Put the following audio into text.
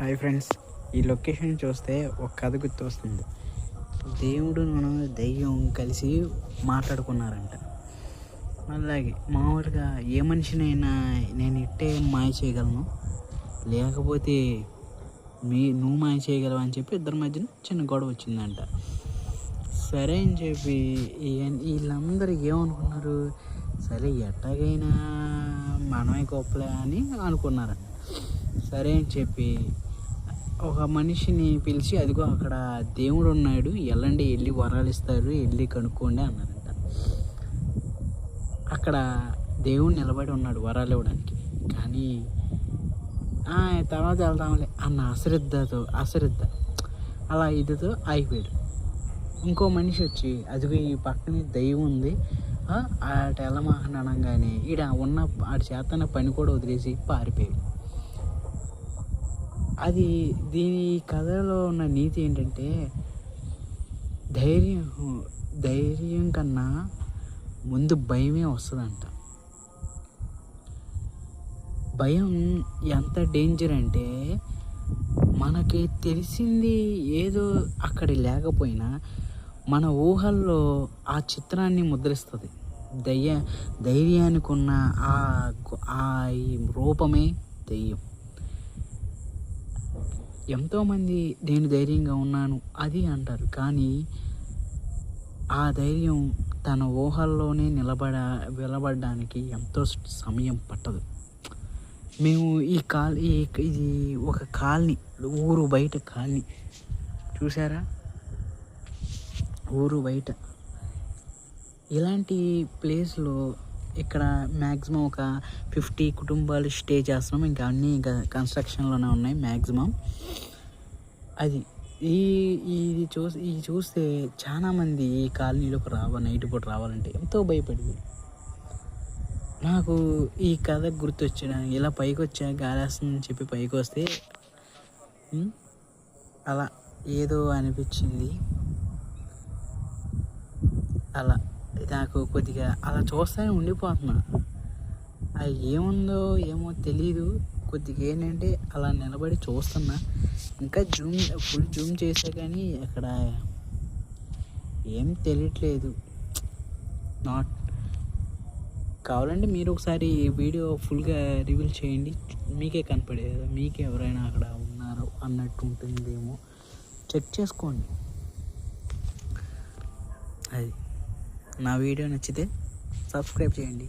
Hi friends, ఈ location చూస్తే ఒక కథ గుర్తొస్తుంది. దేవుడు మనం దెయ్యం కలిసి మాట్లాడుకున్నారంట. అలాగే మామూలుగా ఏ మనిషినైనా నేను ఇట్టే మాయ చేయగలను, లేకపోతే నువ్వు మాయ చేయగలవు అని చెప్పి ఇద్దరి మధ్యన చిన్న గొడవ వచ్చిందంట. సరే అని చెప్పి వీళ్ళందరూ ఏమనుకున్నారు, సరే ఎట్టాగైనా మనమే గొప్పలే అని అనుకున్నారంట. సరే అని చెప్పి ఒక మనిషిని పిలిచి, అదిగో అక్కడ దేవుడు ఉన్నాడు, వెళ్ళి వరాలు ఇస్తారు, వెళ్ళి కనుక్కోండి అన్నారంట. అక్కడ దేవుడు నిలబడి ఉన్నాడు వరాలు ఇవ్వడానికి. కానీ తర్వాత వెళ్దాంలే అన్న అశ్రద్ధ అలా ఇదితో ఆగిపోయాడు. ఇంకో మనిషి వచ్చి, అదిగో ఈ పక్కనే దెయ్యం ఉంది, అటు వెళ్ళమాకండి అనగానే ఆడి చేతన పని కూడా వదిలేసి పారిపోయాడు. దీని కథలో ఉన్న నీతి ఏంటంటే, ధైర్యం కన్నా ముందు భయమే వస్తుందంట. భయం ఎంత డేంజర్ అంటే, మనకి తెలిసింది ఏదో అక్కడ లేకపోయినా మన ఊహల్లో ఆ చిత్రాన్ని ముద్రిస్తుంది. ధైర్యానికి ఉన్న ఆ రూపమే దెయ్యం. ఎంతోమంది నేను ధైర్యంగా ఉన్నాను అది అంటారు, కానీ ఆ ధైర్యం తన ఊహల్లోనే నిలబడడానికి ఎంతో సమయం పట్టదు. మేము ఇది ఒక కాలనీ, ఊరు బయట కాలనీ చూసారా, ఊరు బయట ఇలాంటి ప్లేస్లో ఇక్కడ మ్యాక్సిమం ఒక 50 కుటుంబాలు స్టే చేస్తున్నాం. ఇంకా అన్నీ కన్స్ట్రక్షన్లోనే ఉన్నాయి మ్యాక్సిమం. ఇది చూస్తే చాలామంది ఈ కాలనీలోకి నైట్ పూట రావాలంటే ఎంతో భయపడింది. నాకు ఈ కథ గుర్తొచ్చడానికి ఇలా పైకి వచ్చా, గాలి వస్తుందని చెప్పి పైకి వస్తే అలా ఏదో అనిపించింది. అలా నాకు కొద్దిగా అలా చూస్తూనే ఉండిపోతున్నా. అది ఏముందో ఏమో తెలీదు. కొద్దిగా ఏంటంటే అలా నిలబడి చూస్తున్నా. ఇంకా ఫుల్ జూమ్ చేసా కానీ అక్కడ ఏం తెలియట్లేదు. కావాలంటే మీరు ఒకసారి వీడియో ఫుల్గా రివీల్ చేయండి, మీకే కనపడేది, మీకే ఎవరైనా అక్కడ ఉన్నారు అన్నట్టు ఉంటుందేమో, చెక్ చేసుకోండి. అది నా వీడియో నచ్చితే సబ్స్క్రైబ్ చేయండి.